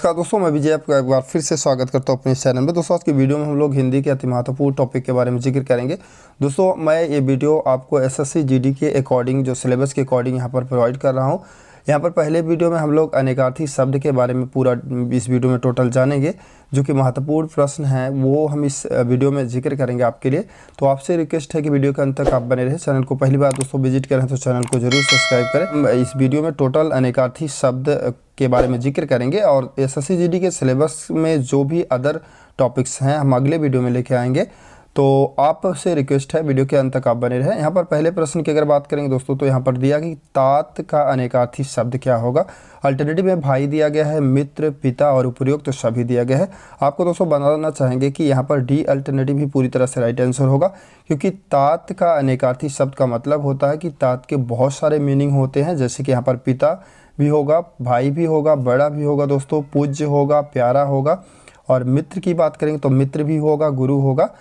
नमस्कार दोस्तों, मैं विजय आपका एक बार फिर से स्वागत करता हूं अपने इस चैनल में। दोस्तों आज की वीडियो में हम लोग हिंदी के अति महत्वपूर्ण टॉपिक के बारे में जिक्र करेंगे। दोस्तों मैं ये वीडियो आपको एसएससी जीडी के अकॉर्डिंग, जो सिलेबस के अकॉर्डिंग यहाँ पर प्रोवाइड कर रहा हूँ। यहाँ पर पहले वीडियो में हम लोग अनेकार्थी शब्द के बारे में पूरा इस वीडियो में टोटल जानेंगे, जो कि महत्वपूर्ण प्रश्न हैं वो हम इस वीडियो में जिक्र करेंगे आपके लिए। तो आपसे रिक्वेस्ट है कि वीडियो के अंत तक आप बने रहे। चैनल को पहली बार दोस्तों विजिट करें तो चैनल को जरूर सब्सक्राइब करें। इस वीडियो में टोटल अनेकार्थी शब्द के बारे में जिक्र करेंगे और एसएससी जीडी के सिलेबस में जो भी अदर टॉपिक्स हैं हम अगले वीडियो में लेके आएंगे। तो आपसे रिक्वेस्ट है वीडियो के अंत तक आप बने रहें। यहाँ पर पहले प्रश्न की अगर बात करेंगे दोस्तों, तो यहाँ पर दिया कि तात का अनेकार्थी शब्द क्या होगा। अल्टरनेटिव में भाई दिया गया है, मित्र, पिता और उपयुक्त तो सभी दिया गया है। आपको दोस्तों बनाना चाहेंगे कि यहाँ पर डी अल्टरनेटिव ही पूरी तरह से राइट आंसर होगा, क्योंकि तात का अनेकार्थी शब्द का मतलब होता है कि तात के बहुत सारे मीनिंग होते हैं। जैसे कि यहाँ पर पिता भी होगा, भाई भी होगा, बड़ा भी होगा दोस्तों, पूज्य होगा, प्यारा होगा। और मित्र की बात करेंगे तो मित्र भी होगा, गुरु होगा।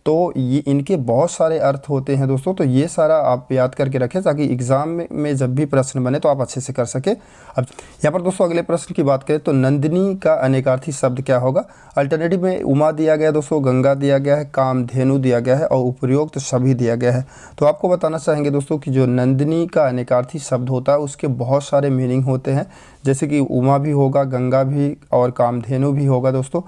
तो ये इनके बहुत सारे अर्थ होते हैं दोस्तों। तो ये सारा आप याद करके रखें ताकि एग्ज़ाम में जब भी प्रश्न बने तो आप अच्छे से कर सके। अब यहाँ पर दोस्तों अगले प्रश्न की बात करें तो नंदिनी का अनेकार्थी शब्द क्या होगा। अल्टरनेटिव में उमा दिया गया है दोस्तों, गंगा दिया गया है, कामधेनु दिया गया है और उपयुक्त सभी दिया गया है। तो आपको बताना चाहेंगे दोस्तों कि जो नंदिनी का अनेकार्थी शब्द होता है उसके बहुत सारे मीनिंग होते हैं। जैसे कि उमा भी होगा, गंगा भी और कामधेनु भी होगा दोस्तों।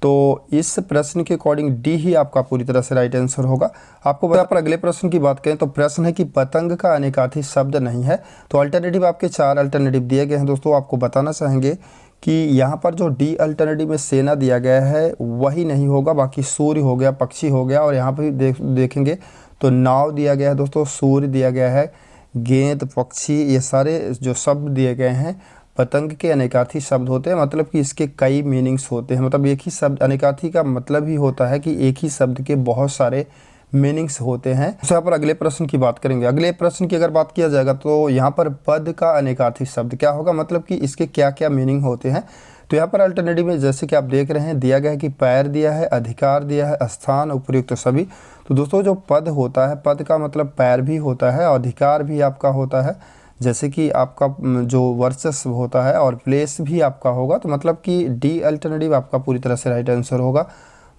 तो इस प्रश्न के अकॉर्डिंग डी ही आपका पूरी तरह से राइट आंसर होगा। आपको बता पर अगले प्रश्न की बात करें तो प्रश्न है कि पतंग का अनेकार्थी शब्द नहीं है। तो अल्टरनेटिव आपके 4 अल्टरनेटिव दिए गए हैं दोस्तों। आपको बताना चाहेंगे कि यहाँ पर जो डी अल्टरनेटिव में सेना दिया गया है वही नहीं होगा, बाकी सूर्य हो गया, पक्षी हो गया। और यहाँ पर देखेंगे तो नाव दिया गया है दोस्तों, सूर्य दिया गया है, गेंद, पक्षी, ये सारे जो शब्द दिए गए हैं पतंग के अनेकार्थी शब्द होते हैं। मतलब कि इसके कई मीनिंग्स होते हैं। मतलब एक ही शब्द, अनेकार्थी का मतलब ही होता है कि एक ही शब्द के बहुत सारे मीनिंग्स होते हैं। तो यहाँ पर अगले प्रश्न की बात करेंगे। अगले प्रश्न की अगर बात किया जाएगा तो यहाँ पर पद का अनेकार्थी शब्द क्या होगा, मतलब कि इसके क्या क्या मीनिंग होते हैं। तो यहाँ पर अल्टरनेटिव में जैसे कि आप देख रहे हैं दिया गया है कि पैर दिया है, अधिकार दिया है, स्थान, उपयुक्त सभी। तो दोस्तों जो पद होता है, पद का मतलब पैर भी होता है, अधिकार भी आपका होता है, जैसे कि आपका जो वर्चस्व होता है, और प्लेस भी आपका होगा। तो मतलब कि डी अल्टरनेटिव आपका पूरी तरह से राइट आंसर होगा।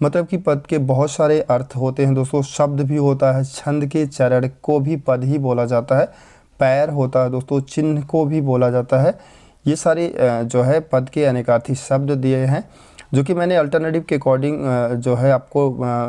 मतलब कि पद के बहुत सारे अर्थ होते हैं दोस्तों। शब्द भी होता है, छंद के चरण को भी पद ही बोला जाता है, पैर होता है दोस्तों, चिन्ह को भी बोला जाता है। ये सारे जो है पद के अनेकार्थी शब्द दिए हैं, जो कि मैंने अल्टरनेटिव के अकॉर्डिंग जो है आपको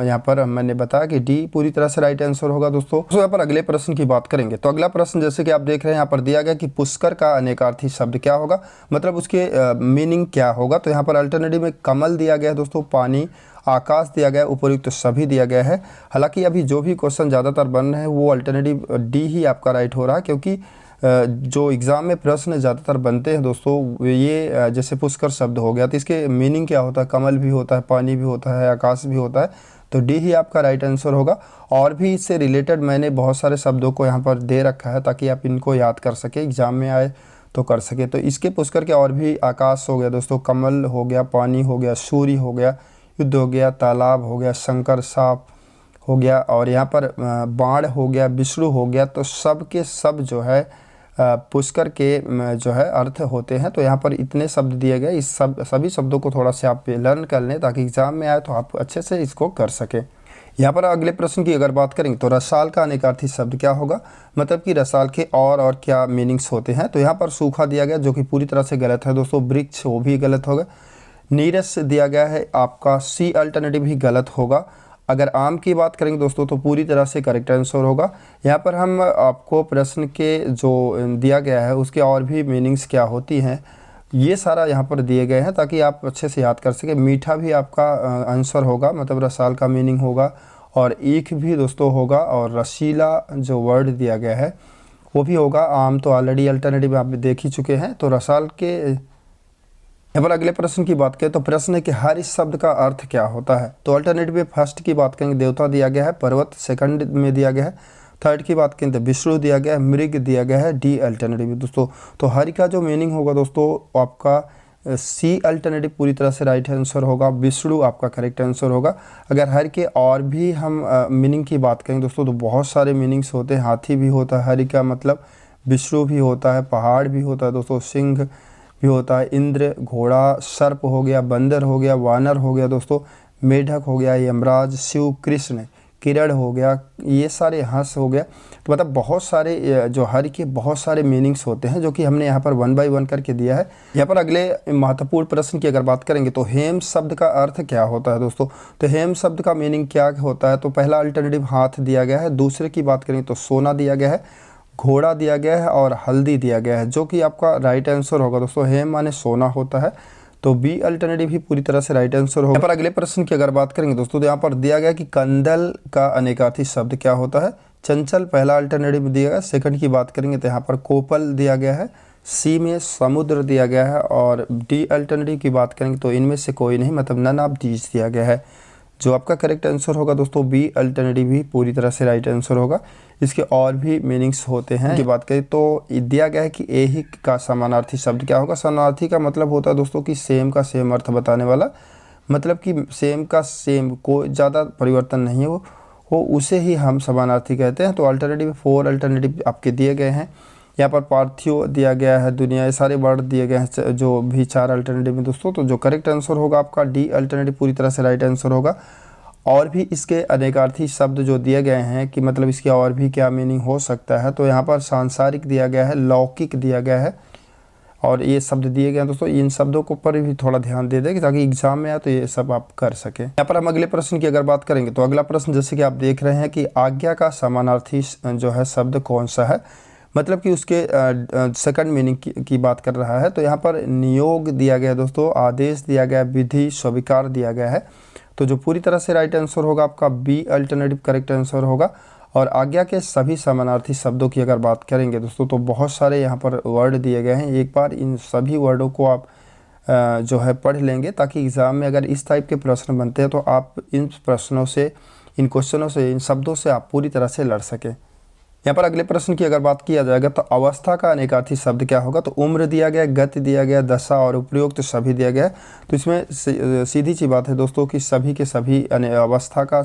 यहाँ पर मैंने बताया कि डी पूरी तरह से राइट आंसर होगा दोस्तों। तो यहाँ पर अगले प्रश्न की बात करेंगे। तो अगला प्रश्न जैसे कि आप देख रहे हैं यहाँ पर दिया गया कि पुष्कर का अनेकार्थी शब्द क्या होगा, मतलब उसके मीनिंग क्या होगा। तो यहाँ पर अल्टरनेटिव में कमल दिया गया है दोस्तों, पानी, आकाश दिया गया है, उपयुक्त तो सभी दिया गया है। हालांकि अभी जो भी क्वेश्चन ज़्यादातर बन रहे हैं वो अल्टरनेटिव डी ही आपका राइट हो रहा है, क्योंकि जो एग्ज़ाम में प्रश्न ज़्यादातर बनते हैं दोस्तों ये जैसे पुष्कर शब्द हो गया तो इसके मीनिंग क्या होता है, कमल भी होता है, पानी भी होता है, आकाश भी होता है। तो डी ही आपका राइट आंसर होगा। और भी इससे रिलेटेड मैंने बहुत सारे शब्दों को यहाँ पर दे रखा है ताकि आप इनको याद कर सके, एग्ज़ाम में आए तो कर सके। तो इसके पुष्कर के और भी आकाश हो गया दोस्तों, कमल हो गया, पानी हो गया, सूर्य हो गया, युद्ध हो गया, तालाब हो गया, शंकर, सांप हो गया, और यहाँ पर बाण हो गया, विष्णु हो गया। तो सब के सब जो है पुष्कर के जो है अर्थ होते हैं। तो यहाँ पर इतने शब्द दिए गए, इस सभी शब्दों को थोड़ा सा आप लर्न कर लें ताकि एग्ज़ाम में आए तो आप अच्छे से इसको कर सकें। यहाँ पर अगले प्रश्न की अगर बात करेंगे तो रसाल का अनेकार्थी शब्द क्या होगा, मतलब कि रसाल के और क्या मीनिंग्स होते हैं। तो यहाँ पर सूखा दिया गया जो कि पूरी तरह से गलत है दोस्तों, वृक्ष वो भी गलत होगा, नीरस दिया गया है आपका, सी अल्टरनेटिव ही गलत होगा। अगर आम की बात करेंगे दोस्तों तो पूरी तरह से करेक्ट आंसर होगा। यहाँ पर हम आपको प्रश्न के जो दिया गया है उसके और भी मीनिंग्स क्या होती हैं ये सारा यहाँ पर दिए गए हैं ताकि आप अच्छे से याद कर सकें। मीठा भी आपका आंसर होगा, मतलब रसाल का मीनिंग होगा, और ईख भी दोस्तों होगा, और रसीला जो वर्ड दिया गया है वो भी होगा। आम तो ऑलरेडी अल्टरनेटिव आप देख ही चुके हैं। तो रसाल के यहाँ पर अगले प्रश्न की बात करें तो प्रश्न है कि हर इस शब्द का अर्थ क्या होता है। तो अल्टरनेटिव में फर्स्ट की बात करेंगे देवता दिया गया है, पर्वत सेकंड में दिया गया है, थर्ड की बात करें तो विष्णु दिया गया है, मृग दिया गया है, डी अल्टरनेटिव दोस्तों। तो हर का जो मीनिंग होगा दोस्तों आपका सी अल्टरनेटिव पूरी तरह से राइट आंसर होगा, विष्णु आपका करेक्ट आंसर होगा। अगर हर के और भी हम मीनिंग की बात करें दोस्तों तो बहुत सारे मीनिंग्स होते हैं। हाथी भी होता है हरि का मतलब, विष्णु भी होता है, पहाड़ भी होता है दोस्तों, सिंह भी होता है। इंद्र घोड़ा, सर्प हो गया, बंदर हो गया, वानर हो गया दोस्तों, मेढक हो गया, यमराज, शिव, कृष्ण, किरण हो गया, ये सारे हंस हो गया। तो मतलब बहुत सारे जो हरि के बहुत सारे मीनिंग्स होते हैं जो कि हमने यहाँ पर 1 बाय 1 करके दिया है। यहाँ पर अगले महत्वपूर्ण प्रश्न की अगर बात करेंगे तो हेम शब्द का अर्थ क्या होता है दोस्तों। तो हेम शब्द का मीनिंग क्या होता है, तो पहला अल्टरनेटिव हाथ दिया गया है, दूसरे की बात करेंगे तो सोना दिया गया है, घोड़ा दिया गया है और हल्दी दिया गया है, जो कि आपका राइट आंसर होगा दोस्तों। हेम माने सोना होता है, तो बी अल्टरनेटिव ही पूरी तरह से राइट आंसर होगा। यहाँ पर अगले प्रश्न की अगर बात करेंगे दोस्तों तो यहाँ पर दिया गया कि कंदल का अनेकार्थी शब्द क्या होता है। चंचल पहला अल्टरनेटिव दिया गया। सेकंड की बात करेंगे तो यहाँ पर कोपल दिया गया है, सी में समुद्र दिया गया है और डी अल्टरनेटिव की बात करेंगे तो इनमें से कोई नहीं, मतलब नन ऑफ दीज दिया गया है। जो आपका करेक्ट आंसर होगा दोस्तों बी अल्टरनेटिव ही पूरी तरह से राइट आंसर होगा। इसके और भी मीनिंग्स होते हैं की बात करें तो दिया गया है कि ऐहिक का समानार्थी शब्द क्या होगा। समानार्थी का मतलब होता है दोस्तों कि सेम का सेम अर्थ बताने वाला, मतलब कि सेम का सेम, कोई ज़्यादा परिवर्तन नहीं हो उसे ही हम समानार्थी कहते हैं। तो अल्टरनेटिव 4 अल्टरनेटिव आपके दिए गए हैं। यहाँ पर पार्थिव दिया गया है, दुनिया, ये सारे वर्ड दिए गए हैं जो भी 4 अल्टरनेटिव में दोस्तों। तो जो करेक्ट आंसर होगा आपका डी अल्टरनेटिव पूरी तरह से राइट आंसर होगा। और भी इसके अनेकार्थी शब्द जो दिए गए हैं कि मतलब इसके और भी क्या मीनिंग हो सकता है, तो यहाँ पर सांसारिक दिया गया है, लौकिक दिया गया है और ये शब्द दिए गए हैं दोस्तों। इन शब्दों के ऊपर भी थोड़ा ध्यान दे दें ताकि एग्जाम में आए तो ये सब आप कर सकें। यहाँ पर हम अगले प्रश्न की अगर बात करेंगे तो अगला प्रश्न जैसे कि आप देख रहे हैं कि आज्ञा का समानार्थी जो है शब्द कौन सा है, मतलब कि उसके सेकंड मीनिंग की बात कर रहा है। तो यहाँ पर नियोग दिया गया है दोस्तों, आदेश दिया गया, विधि, स्वीकार दिया गया है। तो जो पूरी तरह से राइट आंसर होगा आपका बी अल्टरनेटिव करेक्ट आंसर होगा। और आज्ञा के सभी समानार्थी शब्दों की अगर बात करेंगे दोस्तों तो बहुत सारे यहाँ पर वर्ड दिए गए हैं। एक बार इन सभी वर्डों को आप जो है पढ़ लेंगे ताकि एग्ज़ाम में अगर इस टाइप के प्रश्न बनते हैं तो आप इन प्रश्नों से, इन क्वेश्चनों से, इन शब्दों से आप पूरी तरह से लड़ सकें। यहाँ पर अगले प्रश्न की अगर बात किया जाएगा तो अवस्था का अनेकार्थी शब्द क्या होगा। तो उम्र दिया गया, गति दिया गया, दशा और उपयुक्त तो सभी दिया गया है। तो इसमें सीधी सी बात है दोस्तों कि सभी के सभी अवस्था का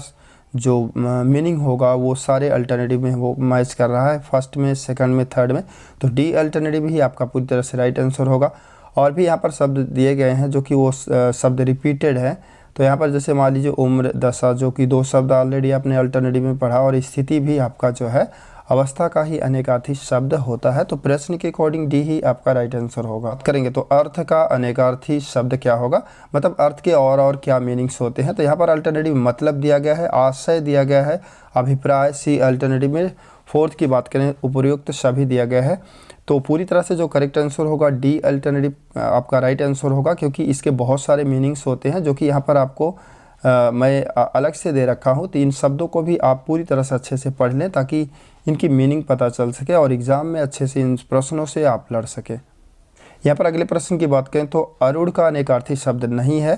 जो मीनिंग होगा वो सारे अल्टरनेटिव में वो मैच कर रहा है, फर्स्ट में, सेकंड में, थर्ड में। तो डी अल्टरनेटिव ही आपका पूरी तरह से राइट आंसर होगा। और भी यहाँ पर शब्द दिए गए हैं जो कि वो शब्द रिपीटेड है। तो यहाँ पर जैसे मान लीजिए उम्र, दशा, जो कि 2 शब्द ऑलरेडी आपने अल्टरनेटिव में पढ़ा, और स्थिति भी आपका जो है अवस्था का ही अनेकार्थी शब्द होता है। तो प्रश्न के अकॉर्डिंग डी ही आपका राइट आंसर होगा। बात करेंगे तो अर्थ का अनेकार्थी शब्द क्या होगा, मतलब अर्थ के और क्या मीनिंग्स होते हैं। तो यहाँ पर अल्टरनेटिव मतलब दिया गया है, आशय दिया गया है, अभिप्राय सी अल्टरनेटिव में। फोर्थ की बात करें उपयुक्त सभी दिया गया है। तो पूरी तरह से जो करेक्ट आंसर होगा डी अल्टरनेटिव आपका राइट आंसर होगा, क्योंकि इसके बहुत सारे मीनिंग्स होते हैं जो कि यहाँ पर आपको मैं अलग से दे रखा हूँ। तो इन शब्दों को भी आप पूरी तरह से अच्छे से पढ़ लें ताकि इनकी मीनिंग पता चल सके और एग्ज़ाम में अच्छे से इन प्रश्नों से आप लड़ सके। यहाँ पर अगले प्रश्न की बात करें तो अरूढ़ का अनेकार्थी शब्द नहीं है।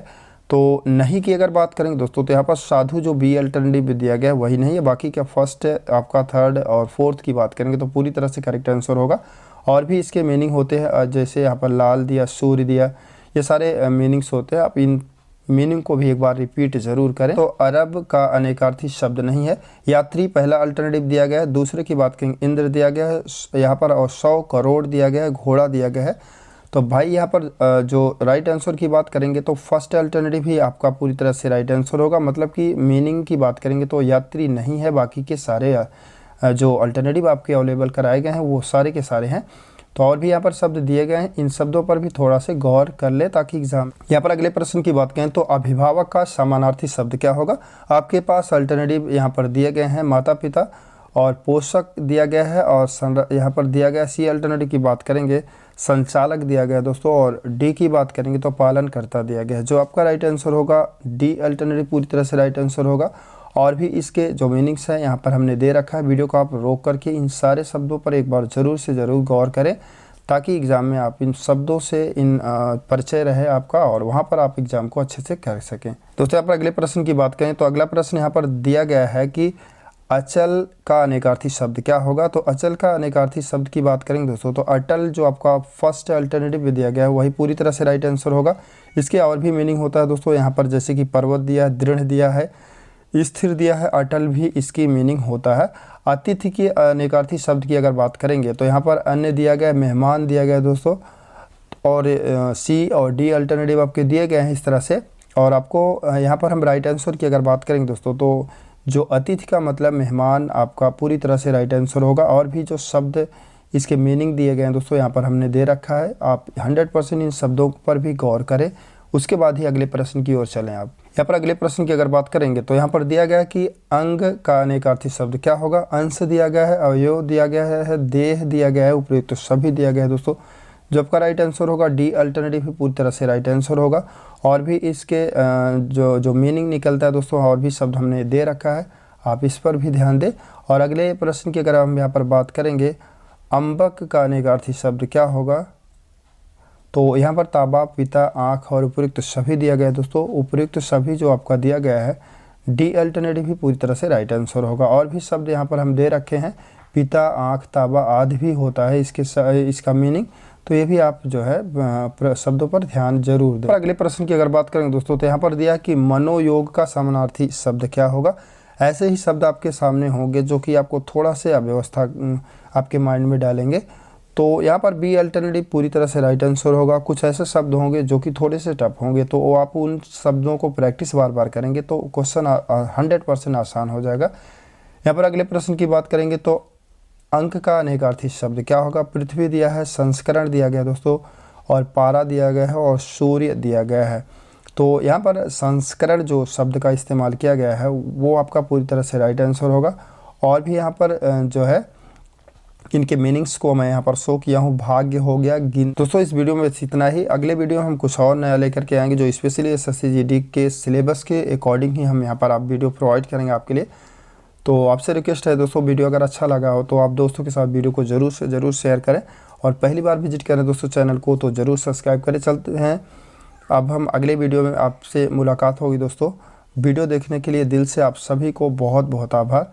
तो नहीं की अगर बात करेंगे दोस्तों तो यहाँ पर साधु जो बी अल्टरनेटिव दिया गया है वही नहीं है, बाकी क्या फर्स्ट आपका थर्ड और फोर्थ की बात करेंगे तो पूरी तरह से करेक्ट आंसर होगा। और भी इसके मीनिंग होते हैं, जैसे यहाँ पर लाल दिया, सूर्य दिया, ये सारे मीनिंग्स होते हैं। आप इन मीनिंग को भी एक बार रिपीट ज़रूर करें। तो अरब का अनेकार्थी शब्द नहीं है। यात्री पहला अल्टरनेटिव दिया गया है। दूसरे की बात करेंगे इंद्र दिया गया है यहाँ पर, और 100 करोड़ दिया गया है, घोड़ा दिया गया है। तो भाई यहाँ पर जो राइट आंसर की बात करेंगे तो फर्स्ट अल्टरनेटिव ही आपका पूरी तरह से राइट आंसर होगा। मतलब कि मीनिंग की बात करेंगे तो यात्री नहीं है, बाकी के सारे जो अल्टरनेटिव आपके अवेलेबल कराए गए हैं वो सारे के सारे हैं। तो और भी यहाँ पर शब्द दिए गए हैं, इन शब्दों पर भी थोड़ा से गौर कर ले ताकि एग्जाम। यहाँ पर अगले प्रश्न की बात करें तो अभिभावक का समानार्थी शब्द क्या होगा। आपके पास अल्टरनेटिव यहाँ पर दिए गए हैं, माता पिता, और पोषक दिया गया है, और यहाँ पर दिया गया सी अल्टरनेटिव की बात करेंगे संचालक दिया गया दोस्तों, और डी की बात करेंगे तो पालनकर्ता दिया गया है। जो आपका राइट आंसर होगा डी अल्टरनेटिव पूरी तरह से राइट आंसर होगा। और भी इसके जो मीनिंग्स हैं यहाँ पर हमने दे रखा है। वीडियो को आप रोक करके इन सारे शब्दों पर एक बार ज़रूर से ज़रूर गौर करें ताकि एग्ज़ाम में आप इन शब्दों से इन परिचय रहे आपका और वहाँ पर आप एग्ज़ाम को अच्छे से कर सकें। दोस्तों यहाँ पर अगले प्रश्न की बात करें तो अगला प्रश्न यहाँ पर दिया गया है कि अचल का अनेकार्थी शब्द क्या होगा। तो अचल का अनेकार्थी शब्द की बात करेंगे दोस्तों तो अटल जो आपका फर्स्ट अल्टरनेटिव दिया गया है वही पूरी तरह से राइट आंसर होगा। इसके और भी मीनिंग होता है दोस्तों, यहाँ पर जैसे कि पर्वत दिया है, दृढ़ दिया है, स्थिर दिया है, अटल भी इसकी मीनिंग होता है। अतिथि की अनेकार्थी शब्द की अगर बात करेंगे तो यहाँ पर अन्य दिया गया है, मेहमान दिया गया है दोस्तों, और सी और डी अल्टरनेटिव आपके दिए गए हैं इस तरह से। और आपको यहाँ पर हम राइट आंसर की अगर बात करेंगे दोस्तों, तो जो अतिथि का मतलब मेहमान आपका पूरी तरह से राइट आंसर होगा। और भी जो शब्द इसके मीनिंग दिए गए हैं दोस्तों यहाँ पर हमने दे रखा है, आप 100% इन शब्दों पर भी गौर करें, उसके बाद ही अगले प्रश्न की ओर चलें। आप यहाँ पर अगले प्रश्न की अगर बात करेंगे तो यहाँ पर दिया गया है कि अंग का अनेकार्थी शब्द क्या होगा। अंश दिया गया है, अवयव दिया गया है, देह दिया गया है, उपयुक्त सभी दिया गया है दोस्तों। जो आपका राइट आंसर होगा डी अल्टरनेटिव ही पूरी तरह से राइट आंसर होगा। और भी इसके जो मीनिंग निकलता है दोस्तों, और भी शब्द हमने दे रखा है, आप इस पर भी ध्यान दें। और अगले प्रश्न की अगर हम यहाँ पर बात करेंगे, अम्बक का अनेकार्थी शब्द क्या होगा, तो यहाँ पर ताबा, पिता, आँख और उपयुक्त सभी दिया गया है दोस्तों। उपयुक्त सभी जो आपका दिया गया है डी अल्टरनेटिव ही पूरी तरह से राइट आंसर होगा। और भी शब्द यहाँ पर हम दे रखे हैं, पिता, आँख, ताबा आदि भी होता है इसका मीनिंग, तो ये भी आप जो है शब्दों पर ध्यान जरूर दें। अगले प्रश्न की अगर बात करेंगे दोस्तों, तो यहाँ पर दिया कि मनोयोग का समानार्थी शब्द क्या होगा। ऐसे ही शब्द आपके सामने होंगे जो कि आपको थोड़ा से अव्यवस्था आपके माइंड में डालेंगे। तो यहाँ पर बी अल्टरनेटिव पूरी तरह से राइट आंसर होगा। कुछ ऐसे शब्द होंगे जो कि थोड़े से टफ होंगे, तो वो आप उन शब्दों को प्रैक्टिस बार बार करेंगे तो क्वेश्चन 100% आसान हो जाएगा। यहाँ पर अगले प्रश्न की बात करेंगे तो अंक का अनेकार्थी शब्द क्या होगा। पृथ्वी दिया है, संस्करण दिया गया है दोस्तों, और पारा दिया गया है, और सूर्य दिया गया है। तो यहाँ पर संस्करण जो शब्द का इस्तेमाल किया गया है वो आपका पूरी तरह से राइट आंसर होगा। और भी यहाँ पर जो है इनके मीनिंग्स को मैं यहाँ पर शो किया हूँ। भाग्य हो गया, गिन। दोस्तों इस वीडियो में बस इतना ही। अगले वीडियो में हम कुछ और नया लेकर के आएंगे जो स्पेशली एसएससी जीडी के सिलेबस के अकॉर्डिंग ही हम यहाँ पर आप वीडियो प्रोवाइड करेंगे आपके लिए। तो आपसे रिक्वेस्ट है दोस्तों, वीडियो अगर अच्छा लगा हो तो आप दोस्तों के साथ वीडियो को ज़रूर से ज़रूर शेयर करें, और पहली बार विजिट करें दोस्तों चैनल को तो ज़रूर सब्सक्राइब करें। चलते हैं अब हम अगले वीडियो में, आपसे मुलाकात होगी दोस्तों। वीडियो देखने के लिए दिल से आप सभी को बहुत बहुत आभार।